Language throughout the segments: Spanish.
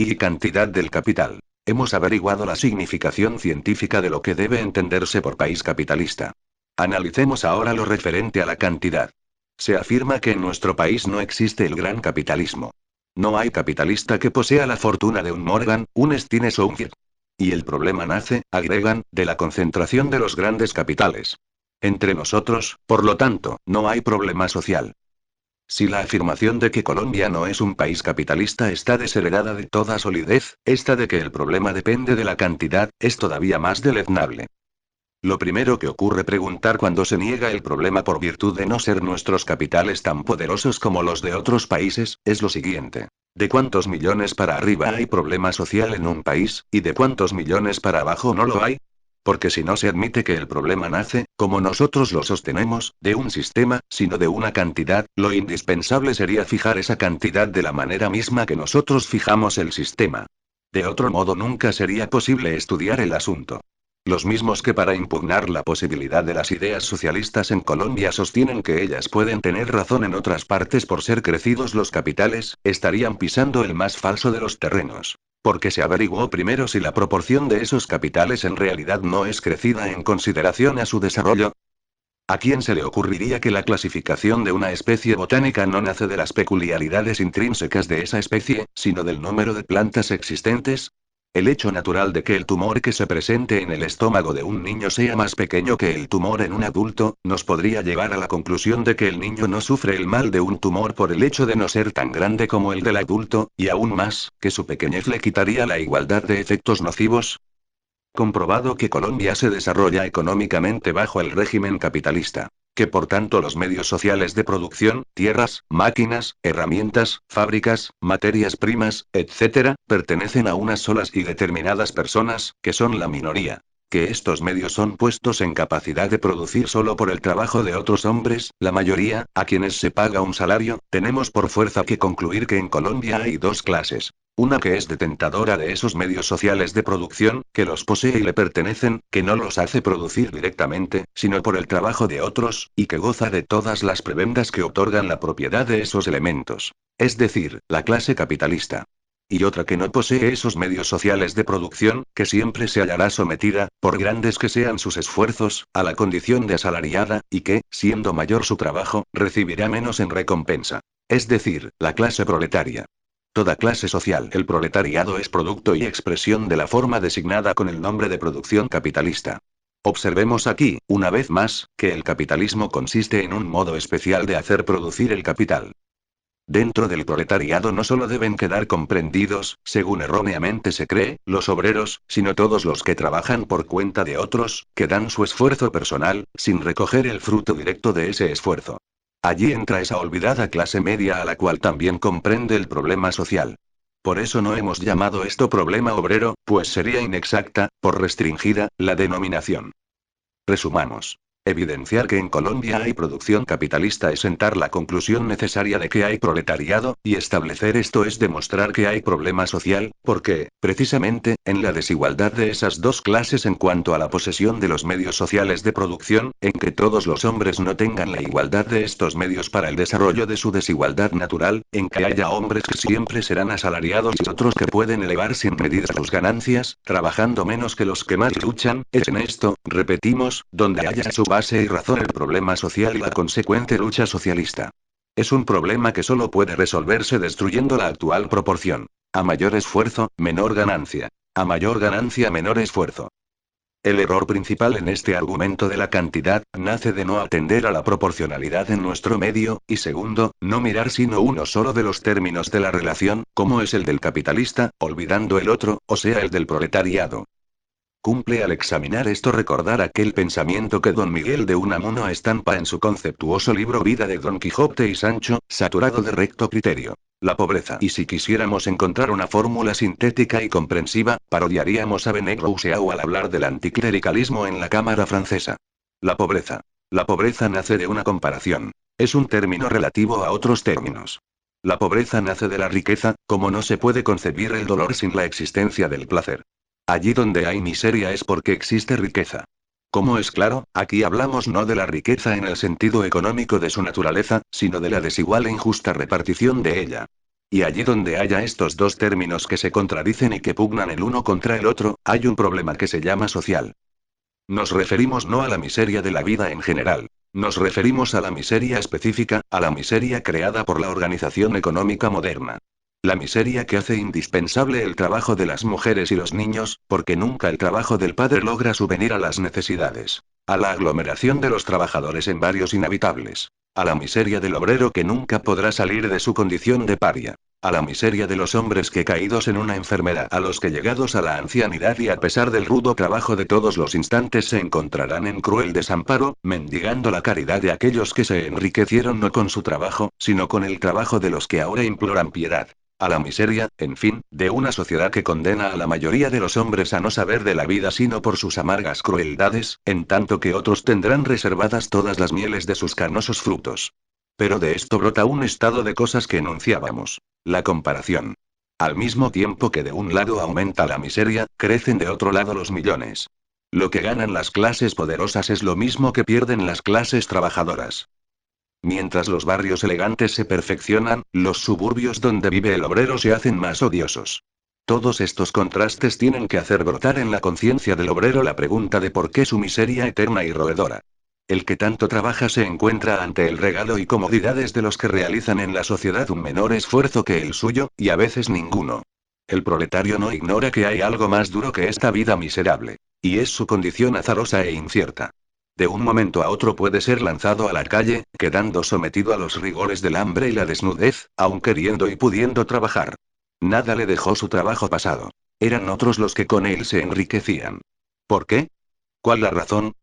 y cantidad del capital. Hemos averiguado la significación científica de lo que debe entenderse por país capitalista. Analicemos ahora lo referente a la cantidad. Se afirma que en nuestro país no existe el gran capitalismo. No hay capitalista que posea la fortuna de un Morgan, un Stines o un Fiat. Y el problema nace, agregan, de la concentración de los grandes capitales. Entre nosotros, por lo tanto, no hay problema social. Si la afirmación de que Colombia no es un país capitalista está desheredada de toda solidez, esta de que el problema depende de la cantidad, es todavía más deleznable. Lo primero que ocurre preguntar cuando se niega el problema por virtud de no ser nuestros capitales tan poderosos como los de otros países, es lo siguiente. ¿De cuántos millones para arriba hay problema social en un país, y de cuántos millones para abajo no lo hay? Porque si no se admite que el problema nace, como nosotros lo sostenemos, de un sistema, sino de una cantidad, lo indispensable sería fijar esa cantidad de la manera misma que nosotros fijamos el sistema. De otro modo nunca sería posible estudiar el asunto. Los mismos que para impugnar la posibilidad de las ideas socialistas en Colombia sostienen que ellas pueden tener razón en otras partes por ser crecidos los capitales, estarían pisando el más falso de los terrenos. Porque se averiguó primero si la proporción de esos capitales en realidad no es crecida en consideración a su desarrollo. ¿A quién se le ocurriría que la clasificación de una especie botánica no nace de las peculiaridades intrínsecas de esa especie, sino del número de plantas existentes? El hecho natural de que el tumor que se presente en el estómago de un niño sea más pequeño que el tumor en un adulto, nos podría llevar a la conclusión de que el niño no sufre el mal de un tumor por el hecho de no ser tan grande como el del adulto, y aún más, que su pequeñez le quitaría la igualdad de efectos nocivos. Comprobado que Colombia se desarrolla económicamente bajo el régimen capitalista. Que por tanto los medios sociales de producción, tierras, máquinas, herramientas, fábricas, materias primas, etc., pertenecen a unas solas y determinadas personas, que son la minoría. Que estos medios son puestos en capacidad de producir solo por el trabajo de otros hombres, la mayoría, a quienes se paga un salario, tenemos por fuerza que concluir que en Colombia hay dos clases. Una que es detentadora de esos medios sociales de producción, que los posee y le pertenecen, que no los hace producir directamente, sino por el trabajo de otros, y que goza de todas las prebendas que otorgan la propiedad de esos elementos. Es decir, la clase capitalista. Y otra que no posee esos medios sociales de producción, que siempre se hallará sometida, por grandes que sean sus esfuerzos, a la condición de asalariada, y que, siendo mayor su trabajo, recibirá menos en recompensa. Es decir, la clase proletaria. Toda clase social. El proletariado es producto y expresión de la forma designada con el nombre de producción capitalista. Observemos aquí, una vez más, que el capitalismo consiste en un modo especial de hacer producir el capital. Dentro del proletariado no solo deben quedar comprendidos, según erróneamente se cree, los obreros, sino todos los que trabajan por cuenta de otros, que dan su esfuerzo personal, sin recoger el fruto directo de ese esfuerzo. Allí entra esa olvidada clase media a la cual también comprende el problema social. Por eso no hemos llamado esto problema obrero, pues sería inexacta, por restringida, la denominación. Resumamos. Evidenciar que en Colombia hay producción capitalista es sentar la conclusión necesaria de que hay proletariado, y establecer esto es demostrar que hay problema social, porque, precisamente, en la desigualdad de esas dos clases en cuanto a la posesión de los medios sociales de producción, en que todos los hombres no tengan la igualdad de estos medios para el desarrollo de su desigualdad natural, en que haya hombres que siempre serán asalariados y otros que pueden elevar sin medida sus ganancias, trabajando menos que los que más luchan, es en esto, repetimos, donde haya su base y razón el problema social y la consecuente lucha socialista. Es un problema que solo puede resolverse destruyendo la actual proporción. A mayor esfuerzo, menor ganancia. A mayor ganancia, menor esfuerzo. El error principal en este argumento de la cantidad, nace de no atender a la proporcionalidad en nuestro medio, y segundo, no mirar sino uno solo de los términos de la relación, como es el del capitalista, olvidando el otro, o sea el del proletariado. Cumple al examinar esto recordar aquel pensamiento que don Miguel de Unamuno estampa en su conceptuoso libro Vida de Don Quijote y Sancho, saturado de recto criterio. La pobreza. Y si quisiéramos encontrar una fórmula sintética y comprensiva, parodiaríamos a Benet Rousseau al hablar del anticlericalismo en la Cámara francesa. La pobreza. La pobreza nace de una comparación. Es un término relativo a otros términos. La pobreza nace de la riqueza, como no se puede concebir el dolor sin la existencia del placer. Allí donde hay miseria es porque existe riqueza. Como es claro, aquí hablamos no de la riqueza en el sentido económico de su naturaleza, sino de la desigual e injusta repartición de ella. Y allí donde haya estos dos términos que se contradicen y que pugnan el uno contra el otro, hay un problema que se llama social. Nos referimos no a la miseria de la vida en general. Nos referimos a la miseria específica, a la miseria creada por la organización económica moderna. La miseria que hace indispensable el trabajo de las mujeres y los niños, porque nunca el trabajo del padre logra subvenir a las necesidades. A la aglomeración de los trabajadores en barrios inhabitables. A la miseria del obrero que nunca podrá salir de su condición de paria. A la miseria de los hombres que caídos en una enfermedad, a los que llegados a la ancianidad y a pesar del rudo trabajo de todos los instantes se encontrarán en cruel desamparo, mendigando la caridad de aquellos que se enriquecieron no con su trabajo, sino con el trabajo de los que ahora imploran piedad. A la miseria, en fin, de una sociedad que condena a la mayoría de los hombres a no saber de la vida sino por sus amargas crueldades, en tanto que otros tendrán reservadas todas las mieles de sus carnosos frutos. Pero de esto brota un estado de cosas que enunciábamos. La comparación. Al mismo tiempo que de un lado aumenta la miseria, crecen de otro lado los millones. Lo que ganan las clases poderosas es lo mismo que pierden las clases trabajadoras. Mientras los barrios elegantes se perfeccionan, los suburbios donde vive el obrero se hacen más odiosos. Todos estos contrastes tienen que hacer brotar en la conciencia del obrero la pregunta de por qué su miseria eterna y roedora. El que tanto trabaja se encuentra ante el regalo y comodidades de los que realizan en la sociedad un menor esfuerzo que el suyo, y a veces ninguno. El proletario no ignora que hay algo más duro que esta vida miserable. Y es su condición azarosa e incierta. De un momento a otro puede ser lanzado a la calle, quedando sometido a los rigores del hambre y la desnudez, aun queriendo y pudiendo trabajar. Nada le dejó su trabajo pasado. Eran otros los que con él se enriquecían. ¿Por qué? ¿Cuál la razón?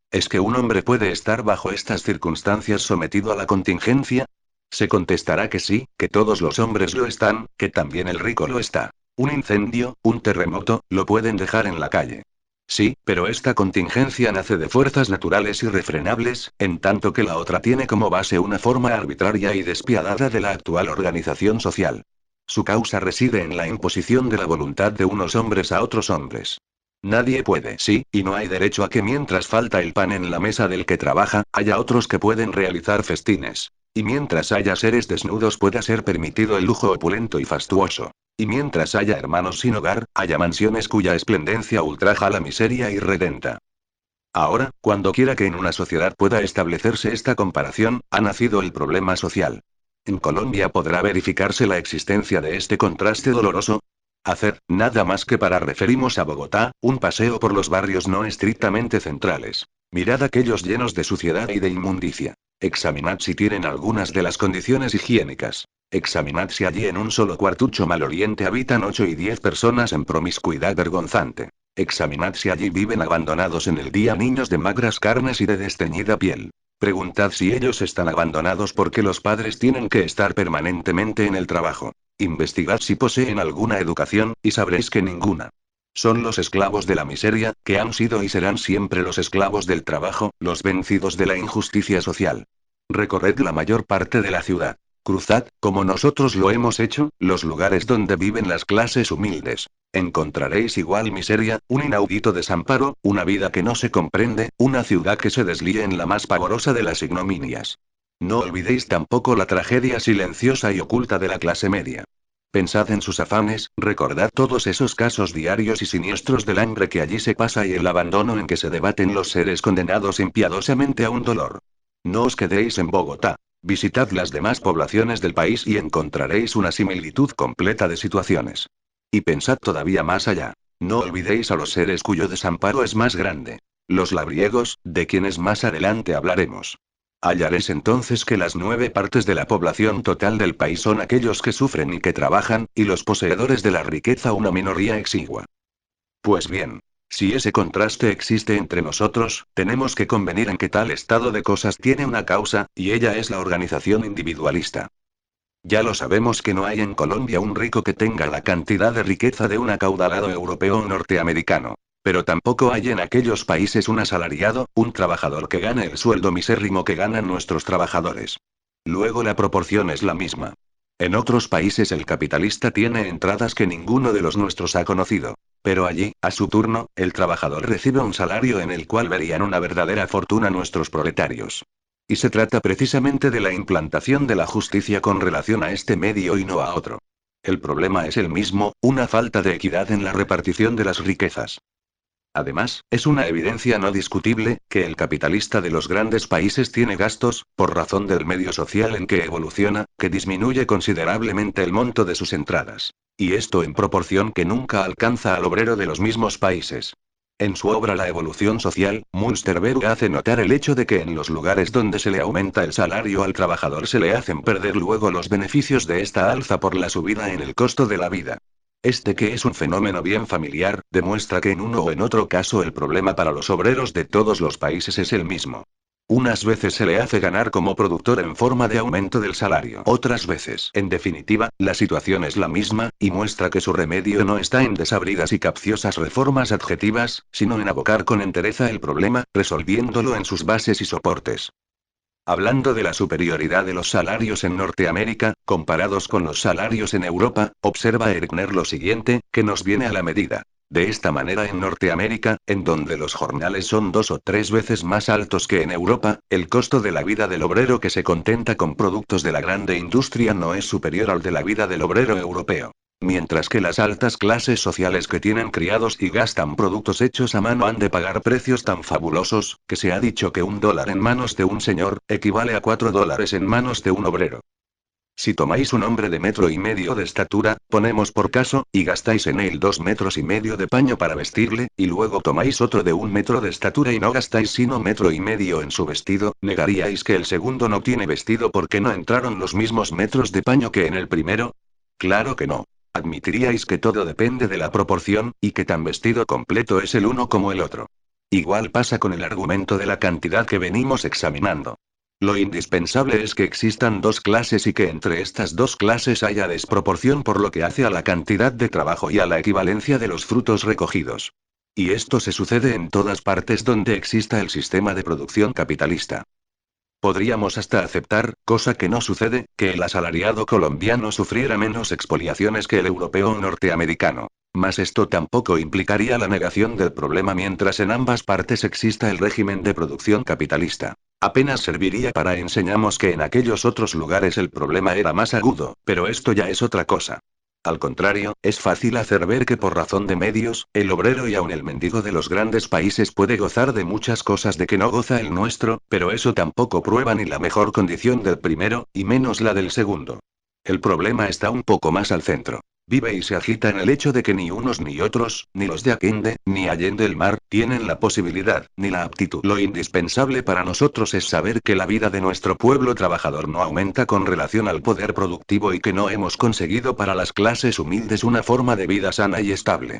¿Es que un hombre puede estar bajo estas circunstancias sometido a la contingencia? Se contestará que sí, que todos los hombres lo están, que también el rico lo está. Un incendio, un terremoto, lo pueden dejar en la calle. Sí, pero esta contingencia nace de fuerzas naturales irrefrenables, en tanto que la otra tiene como base una forma arbitraria y despiadada de la actual organización social. Su causa reside en la imposición de la voluntad de unos hombres a otros hombres. Nadie puede, sí, y no hay derecho a que mientras falta el pan en la mesa del que trabaja, haya otros que pueden realizar festines. Y mientras haya seres desnudos pueda ser permitido el lujo opulento y fastuoso. Y mientras haya hermanos sin hogar, haya mansiones cuya esplendencia ultraja la miseria irredenta. Ahora, cuando quiera que en una sociedad pueda establecerse esta comparación, ha nacido el problema social. En Colombia podrá verificarse la existencia de este contraste doloroso. Hacer, nada más que para referimos a Bogotá, un paseo por los barrios no estrictamente centrales. Mirad aquellos llenos de suciedad y de inmundicia. Examinad si tienen algunas de las condiciones higiénicas. Examinad si allí en un solo cuartucho maloliente habitan 8 y 10 personas en promiscuidad vergonzante. Examinad si allí viven abandonados en el día niños de magras carnes y de desteñida piel. Preguntad si ellos están abandonados porque los padres tienen que estar permanentemente en el trabajo. Investigad si poseen alguna educación, y sabréis que ninguna. Son los esclavos de la miseria, que han sido y serán siempre los esclavos del trabajo, los vencidos de la injusticia social. Recorred la mayor parte de la ciudad. Cruzad, como nosotros lo hemos hecho, los lugares donde viven las clases humildes. Encontraréis igual miseria, un inaudito desamparo, una vida que no se comprende, una ciudad que se deslíe en la más pavorosa de las ignominias. No olvidéis tampoco la tragedia silenciosa y oculta de la clase media. Pensad en sus afanes, recordad todos esos casos diarios y siniestros del hambre que allí se pasa y el abandono en que se debaten los seres condenados impiadosamente a un dolor. No os quedéis en Bogotá. Visitad las demás poblaciones del país y encontraréis una similitud completa de situaciones. Y pensad todavía más allá. No olvidéis a los seres cuyo desamparo es más grande. Los labriegos, de quienes más adelante hablaremos. Hallaréis entonces que las 9 partes de la población total del país son aquellos que sufren y que trabajan, y los poseedores de la riqueza una minoría exigua. Pues bien, si ese contraste existe entre nosotros, tenemos que convenir en que tal estado de cosas tiene una causa, y ella es la organización individualista. Ya lo sabemos que no hay en Colombia un rico que tenga la cantidad de riqueza de un acaudalado europeo o norteamericano. Pero tampoco hay en aquellos países un asalariado, un trabajador que gane el sueldo misérrimo que ganan nuestros trabajadores. Luego la proporción es la misma. En otros países el capitalista tiene entradas que ninguno de los nuestros ha conocido. Pero allí, a su turno, el trabajador recibe un salario en el cual verían una verdadera fortuna nuestros proletarios. Y se trata precisamente de la implantación de la justicia con relación a este medio y no a otro. El problema es el mismo, una falta de equidad en la repartición de las riquezas. Además, es una evidencia no discutible, que el capitalista de los grandes países tiene gastos, por razón del medio social en que evoluciona, que disminuye considerablemente el monto de sus entradas. Y esto en proporción que nunca alcanza al obrero de los mismos países. En su obra La evolución social, Münsterberg hace notar el hecho de que en los lugares donde se le aumenta el salario al trabajador se le hacen perder luego los beneficios de esta alza por la subida en el costo de la vida. Este, que es un fenómeno bien familiar, demuestra que en uno o en otro caso el problema para los obreros de todos los países es el mismo. Unas veces se le hace ganar como productor en forma de aumento del salario. Otras veces, en definitiva, la situación es la misma, y muestra que su remedio no está en desabridas y capciosas reformas adjetivas, sino en abocar con entereza el problema, resolviéndolo en sus bases y soportes. Hablando de la superioridad de los salarios en Norteamérica, comparados con los salarios en Europa, observa Erkner lo siguiente, que nos viene a la medida. De esta manera en Norteamérica, en donde los jornales son 2 o 3 veces más altos que en Europa, el costo de la vida del obrero que se contenta con productos de la grande industria no es superior al de la vida del obrero europeo. Mientras que las altas clases sociales que tienen criados y gastan productos hechos a mano han de pagar precios tan fabulosos, que se ha dicho que $1 en manos de un señor, equivale a $4 en manos de un obrero. Si tomáis un hombre de 1,5 metros de estatura, ponemos por caso, y gastáis en él 2,5 metros de paño para vestirle, y luego tomáis otro de 1 metro de estatura y no gastáis sino 1,5 metros en su vestido, ¿negaríais que el segundo no tiene vestido porque no entraron los mismos metros de paño que en el primero? Claro que no. Admitiríais que todo depende de la proporción, y que tan vestido completo es el uno como el otro. Igual pasa con el argumento de la cantidad que venimos examinando. Lo indispensable es que existan dos clases y que entre estas dos clases haya desproporción por lo que hace a la cantidad de trabajo y a la equivalencia de los frutos recogidos. Y esto se sucede en todas partes donde exista el sistema de producción capitalista. Podríamos hasta aceptar, cosa que no sucede, que el asalariado colombiano sufriera menos expoliaciones que el europeo o norteamericano. Mas esto tampoco implicaría la negación del problema mientras en ambas partes exista el régimen de producción capitalista. Apenas serviría para enseñamos que en aquellos otros lugares el problema era más agudo, pero esto ya es otra cosa. Al contrario, es fácil hacer ver que por razón de medios, el obrero y aun el mendigo de los grandes países puede gozar de muchas cosas de que no goza el nuestro, pero eso tampoco prueba ni la mejor condición del primero, y menos la del segundo. El problema está un poco más al centro. Vive y se agita en el hecho de que ni unos ni otros, ni los de Aquende, ni allende el mar, tienen la posibilidad, ni la aptitud. Lo indispensable para nosotros es saber que la vida de nuestro pueblo trabajador no aumenta con relación al poder productivo y que no hemos conseguido para las clases humildes una forma de vida sana y estable.